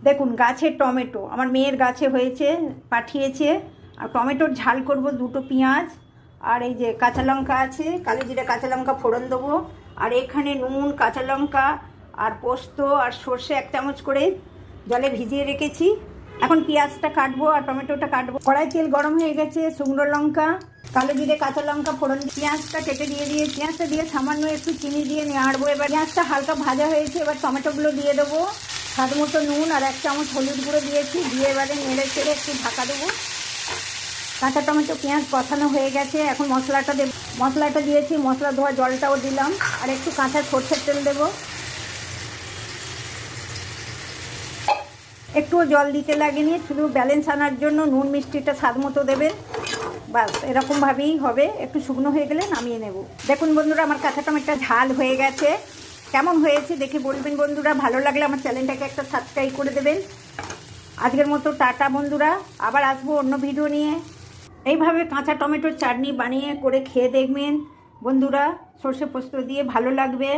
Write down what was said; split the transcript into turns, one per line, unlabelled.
দেখুন গাছের টমেটো আমার মেয়ের গাছে হয়েছে, পাঠিয়েছে। আর টমেটোর ঝাল করব, 2টো পেঁয়াজ আর এই যে কাঁচা লঙ্কা আছে, কালো জিরা কাঁচা লঙ্কা ফোড়ন দেবো। আর এখানে নুন, কাঁচা লঙ্কা আর পোস্ত আর সর্ষে 1 চামচ করে জলে ভিজিয়ে রেখেছি। এখন পেঁয়াজটা কাটবো আর টমেটোটা কাটবো। কড়াই তেল গরম হয়ে গেছে, শুকনো লঙ্কা, কালো জিরে কাঁচা লঙ্কা ফোড়ন, পেঁয়াজটা কেটে দিয়ে পেঁয়াজটা দিয়ে সামান্য একটু চিনি দিয়ে নাড়বো। এবার পেঁয়াজটা হালকা ভাজা হয়েছে, এবার টমেটোগুলো দিয়ে দেবো। স্বাদ মতো নুন আর 1 চামচ হলুদ গুঁড়ো দিয়েছি, দিয়ে এবারে নেড়ে চেড়ে একটু ঢাকা দেবো। কাঁচা টমেটো পেঁয়াজ কষানো হয়ে গেছে, এখন মশলাটা দেব। মশলাটা দিয়েছি, মশলা ধোয়া জলটাও দিলাম আর একটু কাঁচা সরষের তেল দেবো। একটুও জল দিতে লাগেনি, শুধু ব্যালেন্স আনার জন্য নুন মিষ্টিটা স্বাদ মতো দেবেন। বাস এরকমভাবেই হবে, একটু শুকনো হয়ে গেলে নামিয়ে নেব। দেখুন বন্ধুরা, আমার কাঁচা টমেটো ঝাল হয়ে গেছে। কেমন হয়েছে দেখে বলবেন বন্ধুরা। ভালো লাগলে আমার চ্যানেলটাকে একটা সাবস্ক্রাইব করে দেবেন। আজকের মতো টাটা বন্ধুরা, আবার আসবো অন্য ভিডিও নিয়ে। এইভাবে কাঁচা টমেটোর চাটনি বানিয়ে করে খেয়ে দেখবেন বন্ধুরা, সর্ষে পোস্ত দিয়ে, ভালো লাগবে।